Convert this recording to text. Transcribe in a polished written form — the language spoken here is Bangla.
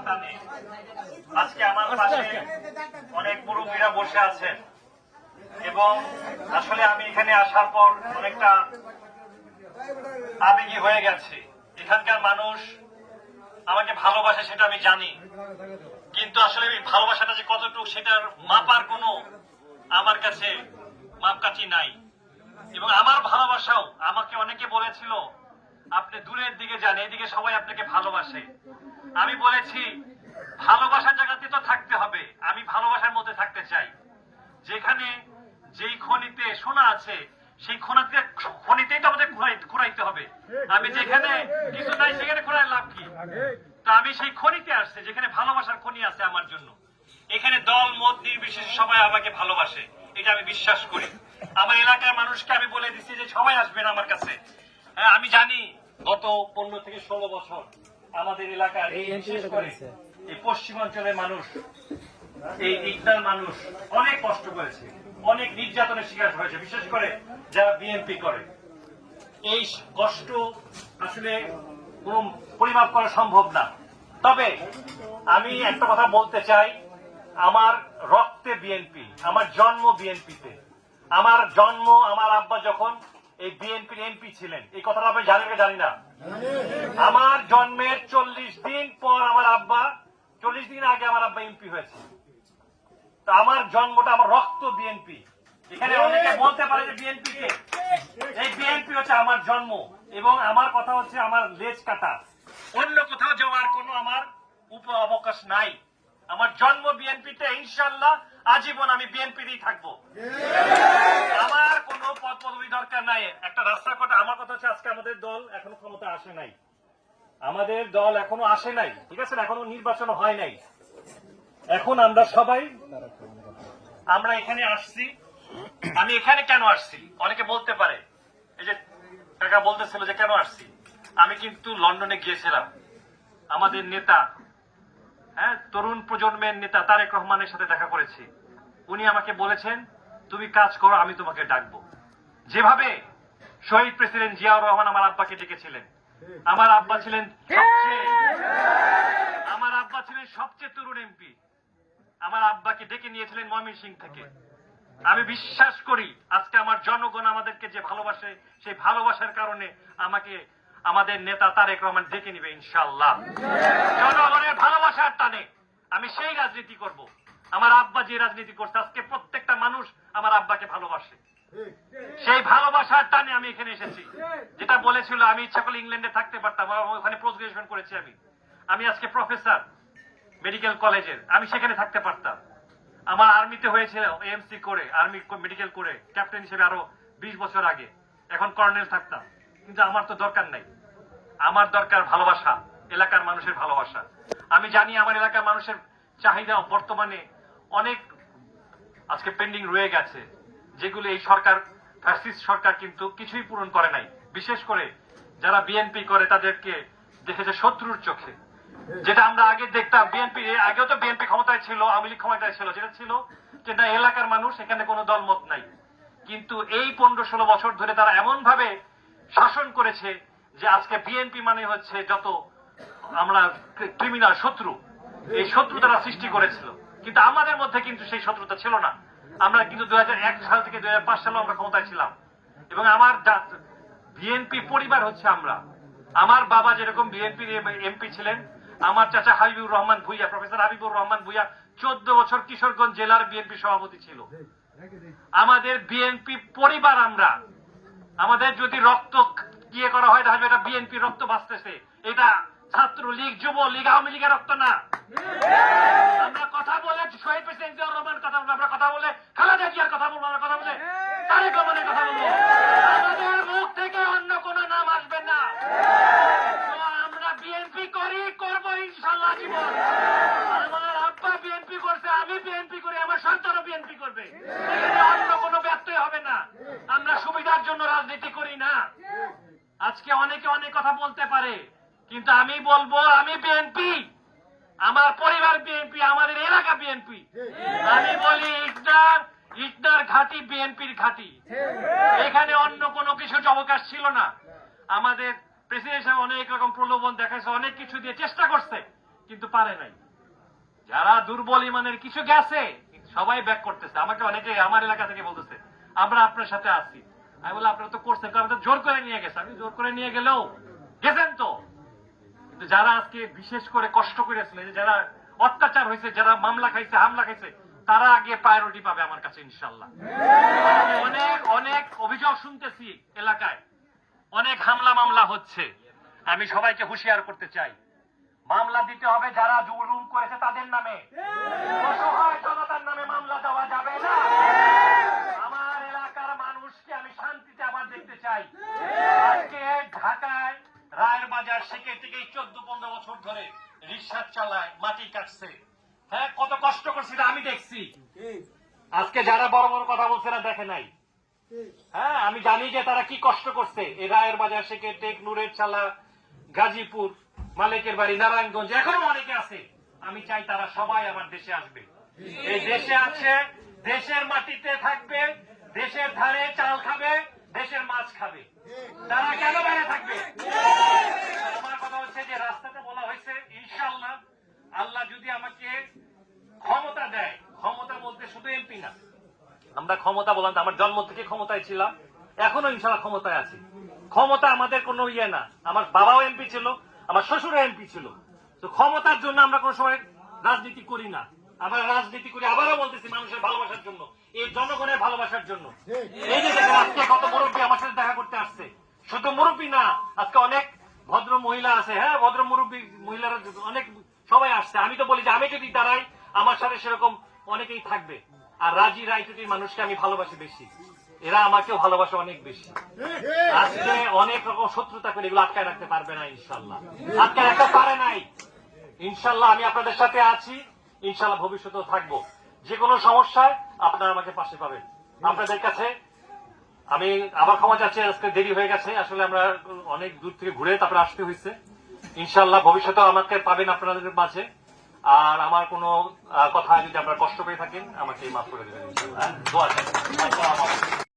টানে আজকে আমার পাশে অনেক মুরব্বীরা বসে আছেন এবং আসলে আমি এখানে আসার পর অনেকটা আবেগী হয়ে গেছি। এখানকার মানুষ আমাকে ভালোবাসে সেটা আমি জানি, কিন্তু আসলে ভালোবাসাটা যে কতটুকু সেটার মাপার কোনো আমার কাছে মাপকাঠি নাই। এবং আমার ভালোবাসাও আমাকে অনেকে বলেছিল আপনি দূরের দিকে যান, এদিকে সবাই আপনাকে ভালোবাসে। আমি বলেছি ভালোবাসার জায়গাতে তো থাকতে হবে, আমি ভালোবাসার মধ্যে থাকতে চাই। যেখানে যেই খনিতে সোনা আছে সেই খনিতেই তো আমাদের ঘুরাইতে হবে। আমি যেখানে কিছু নাই সেখানে ঘুরাই লাভ কি? তো আমি সেই খনিতে আসছে যেখানে ভালোবাসার খনি আছে আমার জন্য। এখানে দল মত নির্বিশেষে সবাই আমাকে ভালোবাসে, এটা আমি বিশ্বাস করি। আমার এলাকার মানুষকে আমি বলে দিচ্ছি যে সবাই আসবেন আমার কাছে। আমি জানি গত 15 থেকে 16 বছর আমাদের এলাকার বিশেষ করে এই পশ্চিমাঞ্চলের মানুষ, এই ইকদার মানুষ অনেক কষ্ট করেছে, অনেক নির্যাতনের শিকার হয়েছে, বিশেষ করে যারা বিএনপি করে। এই কষ্ট আসলে কোন পরিমাপ করা সম্ভব না। তবে আমি একটা কথা বলতে চাই, আমার রক্তে বিএনপি, আমার জন্ম বিএনপিতে। আমার জন্ম, আমার আব্বা যখন এই বিএনপির এমপি ছিলেন, এই কথাটা আমি জানি না জানি না। আমার জন্মের 40 দিন পর আমার আব্বা, 40 দিন আগে আমার আব্বা এমপি হয়েছে। তো আমার জন্মটা, আমার রক্ত বিএনপি। এখানে অনেকে বলতে পারে যে বিএনপি কে, এই বিএনপি হচ্ছে আমার জন্ম এবং আমার কথা হচ্ছে আমার লেজ কাটা। অন্য কোথাও যাওয়ার কোনো আমার অবকাশ নাই। আমার জন্ম বিএনপিতে, ইনশাআল্লাহ আজীবন আমি বিএনপিতেই থাকবো। আমার কোনো পদ পদবি দরকার নাই, একটা রাস্তা কটা। আমার কথা হচ্ছে আজকে আমাদের দল এখনো ক্ষমতা আসে নাই, আমাদের দল এখনো আসে নাই, ঠিক আছে, এখনো নির্বাচন হয় নাই। এখন আমরা সবাই আমরা এখানে আসছি। আমি এখানে কেন আসছি অনেকে বলতে পারে, এই যে কাকা বলতেছিল যে কেন আসছি। আমি কিন্তু লন্ডনে গিয়েছিলাম, আমাদের নেতা, তরুণ প্রজন্মের নেতা তারেক রহমানের সাথে দেখা করেছি। উনি আমাকে বলেছেন তুমি কাজ করো, আমি তোমাকে ডাকবো। যেভাবে শহীদ প্রেসিডেন্ট জিয়াউর রহমান আমার আব্বাকে ডেকেছিলেন, আমার আব্বা ছিলেন সবচেয়ে তরুণ এমপি, আমার আব্বাকে ডেকে নিয়েছিলেন ময়মনসিংহ থেকে। আমি বিশ্বাস করি আজকে আমার জনগণ আমাদেরকে যে ভালোবাসে, সেই ভালোবাসার কারণে আমাকে আমাদের নেতা তারেক রহমান ডেকে নিবে ইনশাআল্লাহ। জনগণের ভালোবাসার টানে আমি সেই রাজনীতি করব। আমার আব্বা যে রাজনীতি করছে, আজকে প্রত্যেকটা মানুষ আমার আব্বাকে ভালোবাসে। সেই ভালোবাসার টানে আমি এখানে এসেছি। যেটা বলেছিল আমি ইচ্ছা করলে ইংল্যান্ডে থাকতে পারতাম, ওখানে পোস্ট গ্রাজুয়েশন করেছি আমি আজকে প্রফেসর মেডিকেল কলেজের, আমি সেখানে থাকতে পারতাম। আমার আর্মিতে হয়েছিল এএমসি করে, আর্মি মেডিকেল করে ক্যাপ্টেন হিসেবে আরো 20 বছর আগে, এখন কর্নেল থাকতাম। কিন্তু আমার তো দরকার নাই, আমার দরকার ভালোবাসা, এলাকার মানুষের ভালোবাসা। আমি জানি আমার এলাকার মানুষের চাহিদা বর্তমানে অনেক আজকে পেন্ডিং রয়ে গেছে, যেগুলো এই সরকার, ফ্যাসিস্ট সরকার কিন্তু কিছুই পূরণ করে নাই। বিশেষ করে যারা বিএনপি করে তাদেরকে দেখেছে শত্রুর চোখে। যেটা আমরা আগে দেখতাম, বিএনপি আগেও তো বিএনপি ক্ষমতায় ছিল, আওয়ামী লীগ ক্ষমতায় ছিল, যেটা ছিল যে না এলাকার মানুষ, এখানে কোনো দলমত নাই। কিন্তু এই 15-16 বছর ধরে তারা এমন ভাবে শাসন করেছে যে আজকে বিএনপি মানে হচ্ছে যত আমরা ক্রিমিনাল শত্রু, এই শত্রু তারা সৃষ্টি করেছিল। কিন্তু আমাদের মধ্যে কিন্তু সেই শত্রুতা ছিল না। আমরা কিন্তু 2001 সাল থেকে 2005 সালে আমরা ক্ষমতায় ছিলাম এবং আমার বিএনপি পরিবার হচ্ছে আমরা। আমার বাবা যেরকম বিএনপির এমপি ছিলেন, আমার চাচা হাবিবুর রহমান ভুইয়া, প্রফেসর হাবিবুর রহমান ভুইয়া 14 বছর কিশোরগঞ্জ জেলার বিএনপি সভাপতি ছিল। আমাদের বিএনপি পরিবার আমরা। আমাদের যদি রক্ত ইয়ে করা হয় তাহলে এটা বিএনপি রক্ত বাঁচতেছে, এটা ছাত্রলীগ, যুবলীগ, আওয়ামী লীগের রক্ত না। আমরা কথা বলে শহীদ প্রেসিডেন্ট জিয়াউর রহমান কথা বলবো, আমরা কথা বলে খালেদা জিয়ার কথা বলবো, আমরা কথা বলে তারেক রহমানের কথা বলবো। আমাদের মুখ থেকে অন্য কোন নাম আসবে না। আমরা বিএনপি করি, করবো ইনশাআল্লাহ জীবন। আমার আব্বা বিএনপি করছে, আমি বিএনপি করি, আমার সন্তানও বিএনপি করবে। অন্য কোনো ব্যত্যয় হবে না। আমরা সুবিধার জন্য রাজনীতি করি না। আজকে অনেকে অনেক কথা বলতে পারে, কিন্তু আমি বলবো আমি বিএনপি, আমার পরিবার বিএনপি, আমাদের এলাকা বিএনপি। আমি বলি ইকদার ঘাঁটি বিএনপির ঘাঁটি, এখানে অন্য কোনো কিছু অবকাশ ছিল না। আমাদের প্রেসিডেন্ট সাহেব অনেক রকম প্রলোভন দেখাইছে, অনেক কিছু দিয়ে চেষ্টা করছে, কিন্তু পারে নাই। যারা দুর্বল ইমানের কিছু গেছে সবাই ব্যাক করতেছে। আমাকে অনেকে আমার এলাকা থেকে বলতেছে আমরা আপনার সাথে আছি। আমি বললাম আপনারা তো করছেন, আমাদের জোর করে নিয়ে গেছে। আমি জোর করে নিয়ে গেলেও গেছেন তো, কিন্তু যারা আজকে বিশেষ করে কষ্ট করেছিল, যারা অত্যাচার হয়েছে, যারা মামলা খাইছে, হামলা খাইছে, তারা আগে প্রায়োরিটি পাবে আমার কাছে ইনশাল্লাহ। অনেক অনেক অভিযোগ শুনতেছি এলাকায়, অনেক হামলা মামলা হচ্ছে। আমি সবাইকে হুঁশিয়ার করতে চাই, মামলা দিতে হবে যারা জুলুম করেছে তাদের নামে, অসহায় জনতার নামে মামলা দেওয়া যাবে না। আমার এলাকার মানুষকে আমি শান্তিতে আবার দেখতে চাই। আজকে ঢাকায় রায়ের বাজার সেখান থেকে 14-15 বছর ধরে রিক্সা চালায়, মাটি কাটছে, হ্যাঁ কত কষ্ট করছে আমি দেখছি। আজকে যারা বড় বড় কথা বলছে না দেখে নাই। হ্যাঁ আমি জানি যে তারা কি কষ্ট করছে। এই রায়ের বাজার থেকে টেক, নুরের চালা, গাজীপুর, মালিকের বাড়ি, নারায়ণগঞ্জ, এখনো অনেকে আছে। আমি চাই তারা সবাই আমার দেশে আসবে। এই দেশে আছে, দেশের মাটিতে থাকবে, দেশের ধারে চাল খাবে, দেশের মাছ খাবে। তারা কেন বাইরে থাকবে? আমার কথা হচ্ছে যে রাস্তাটা বলা হয়েছে, ইনশাআল্লাহ আল্লাহ যদি আমাকে ক্ষমতা দেয়, ক্ষমতা বলতে শুধু এমপি না, আমরা ক্ষমতা বললাম, আমার জন্ম থেকে ক্ষমতায় ছিলাম, এখনো ইনশাআল্লাহ ক্ষমতায় আছি। ক্ষমতা আমাদের কোনো ইয়ে না। আমার বাবাও এমপি ছিল, আমার শ্বশুরও এমপি ছিল। তো ক্ষমতার জন্য আমরা কোনো সময় রাজনীতি করি না। আমরা রাজনীতি করি, আবারও বলতেছি, মানুষের ভালোবাসার জন্য, এই জনগণের ভালোবাসার জন্য। এই যে দেখেন আজকে কত মুরব্বী আমার সাথে দেখা করতে আসছে। শুধু মুরব্বী না, আজকে অনেক ভদ্র মহিলা আছে, হ্যাঁ ভদ্র মুরব্বী মহিলারা অনেক সবাই আসছে। আমি তো বলি যে আমি যদি দাঁড়াই, আমার সাথে সেরকম অনেকেই থাকবে। আর রাজি রায়চুটির মানুষকে আমি ভালোবাসি বেশি, এরা আমাকেও ভালোবাসে অনেক বেশি। আজকে অনেক রকম শত্রুতা করে এগুলো আটকায় রাখতে পারবে না ইনশাল্লাহ, আটকায় রাখতে পারে নাই। ইনশাল্লাহ আমি আপনাদের সাথে আছি, ইনশাল্লাহ ভবিষ্যতেও থাকবো। যে কোনো সমস্যায় আপনারা আমাকে পাশে পাবেন। আপনাদের কাছে আমি আবার ক্ষমা চাচ্ছি, আজকে দেরি হয়ে গেছে, আসলে আমরা অনেক দূর থেকে ঘুরে তারপরে আসতে হয়েছে। ইনশাল্লাহ ভবিষ্যতেও আমাকে পাবেন আপনাদের মাঝে। আর আমার কোনো কথা যদি আপনারা কষ্ট পেয়ে থাকেন আমাকে মাফ করে দেবেন ইনশাল্লাহ। দোয়া চাই।